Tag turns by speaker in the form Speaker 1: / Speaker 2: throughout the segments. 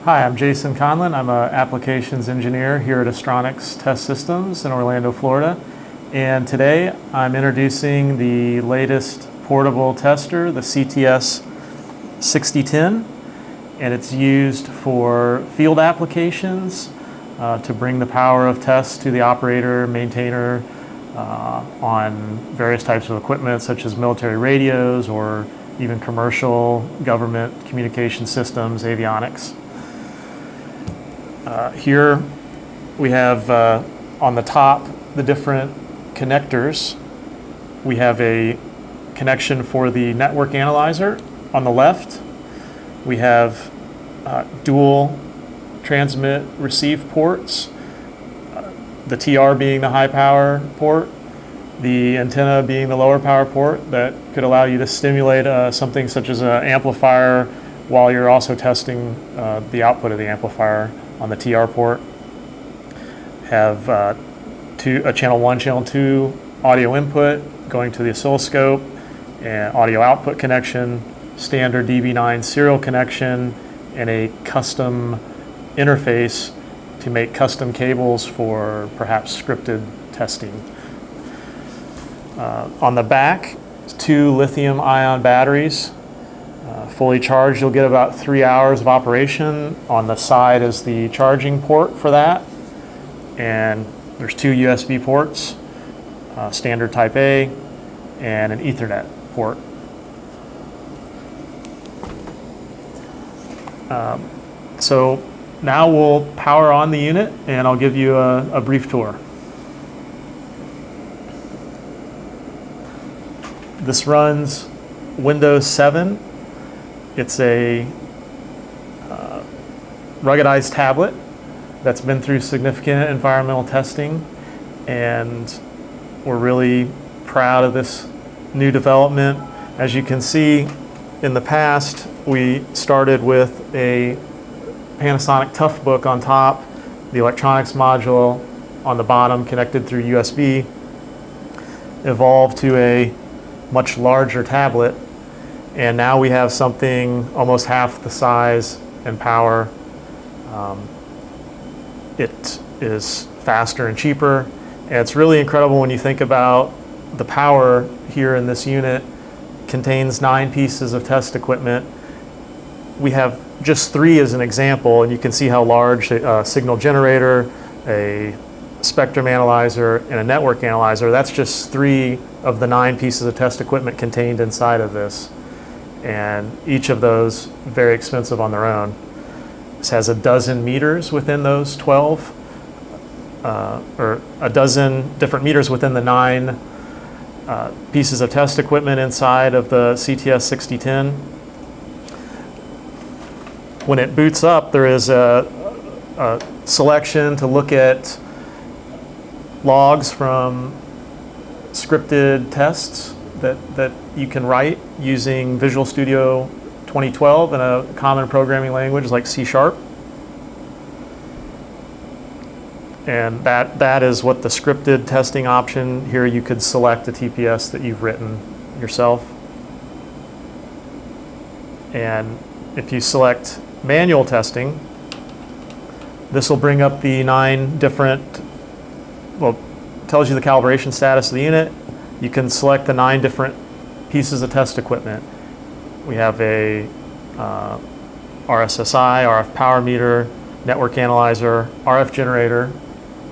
Speaker 1: Hi, I'm Jason Conlon. I'm an applications engineer here at Astronics Test Systems in Orlando, Florida. And today I'm introducing the latest portable tester, the CTS 6010. And it's used for field applications to bring the power of tests to the operator, maintainer on various types of equipment such as military radios or even commercial government communication systems, avionics. Here we have on the top the different connectors. We have a connection for the network analyzer on the left. We have dual transmit receive ports, the TR being the high power port, the antenna being the lower power port that could allow you to stimulate something such as an amplifier while you're also testing the output of the amplifier on the TR port. Have a channel 1, channel 2 audio input going to the oscilloscope, and audio output connection, standard DB9 serial connection, and a custom interface to make custom cables for perhaps scripted testing. On the back, 2 lithium-ion batteries. Fully charged, you'll get about 3 hours of operation. On the side is the charging port for that. And there's 2 USB ports, standard type A and an Ethernet port. So now we'll power on the unit and I'll give you a brief tour. This runs Windows 7. It's a ruggedized tablet that's been through significant environmental testing, and we're really proud of this new development. As you can see, in the past, we started with a Panasonic Toughbook on top, the electronics module on the bottom connected through USB, evolved to a much larger tablet. And now we have something almost half the size and power. It is faster and cheaper. And it's really incredible when you think about the power here in this unit. Contains 9 pieces of test equipment. We have just 3 as an example, and you can see how large a signal generator, a spectrum analyzer, and a network analyzer. That's just 3 of the 9 pieces of test equipment contained inside of this. And each of those very expensive on their own. This has a dozen meters within those 12, or a dozen different meters within the 9 pieces of test equipment inside of the CTS 6010. When it boots up, there is a selection to look at logs from scripted tests that you can write using Visual Studio 2012 in a common programming language like C#. And that is what the scripted testing option. Here you could select a TPS that you've written yourself. And if you select manual testing, this will bring up the 9 different, well, tells you the calibration status of the unit. You can select the 9 different pieces of test equipment. We have a RSSI, RF power meter, network analyzer, RF generator,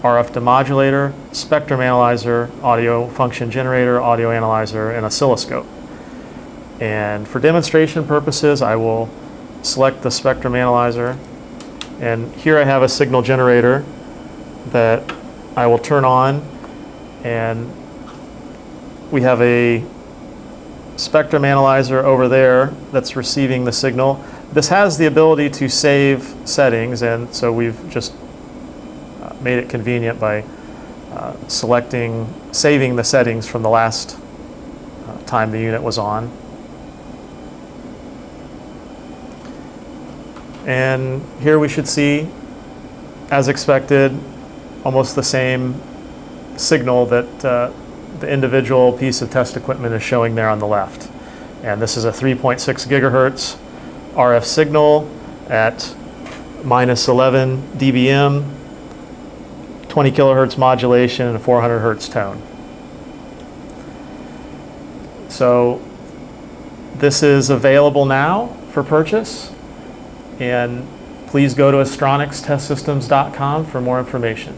Speaker 1: RF demodulator, spectrum analyzer, audio function generator, audio analyzer, and oscilloscope. And for demonstration purposes, I will select the spectrum analyzer. And here I have a signal generator that I will turn on, and we have a spectrum analyzer over there that's receiving the signal. This has the ability to save settings, and so we've just made it convenient by saving the settings from the last time the unit was on. And here we should see, as expected, almost the same signal that the individual piece of test equipment is showing there on the left. And this is a 3.6 gigahertz RF signal at minus 11 dBm, 20 kilohertz modulation, and a 400 hertz tone. So this is available now for purchase, and please go to astronixtestsystems.com for more information.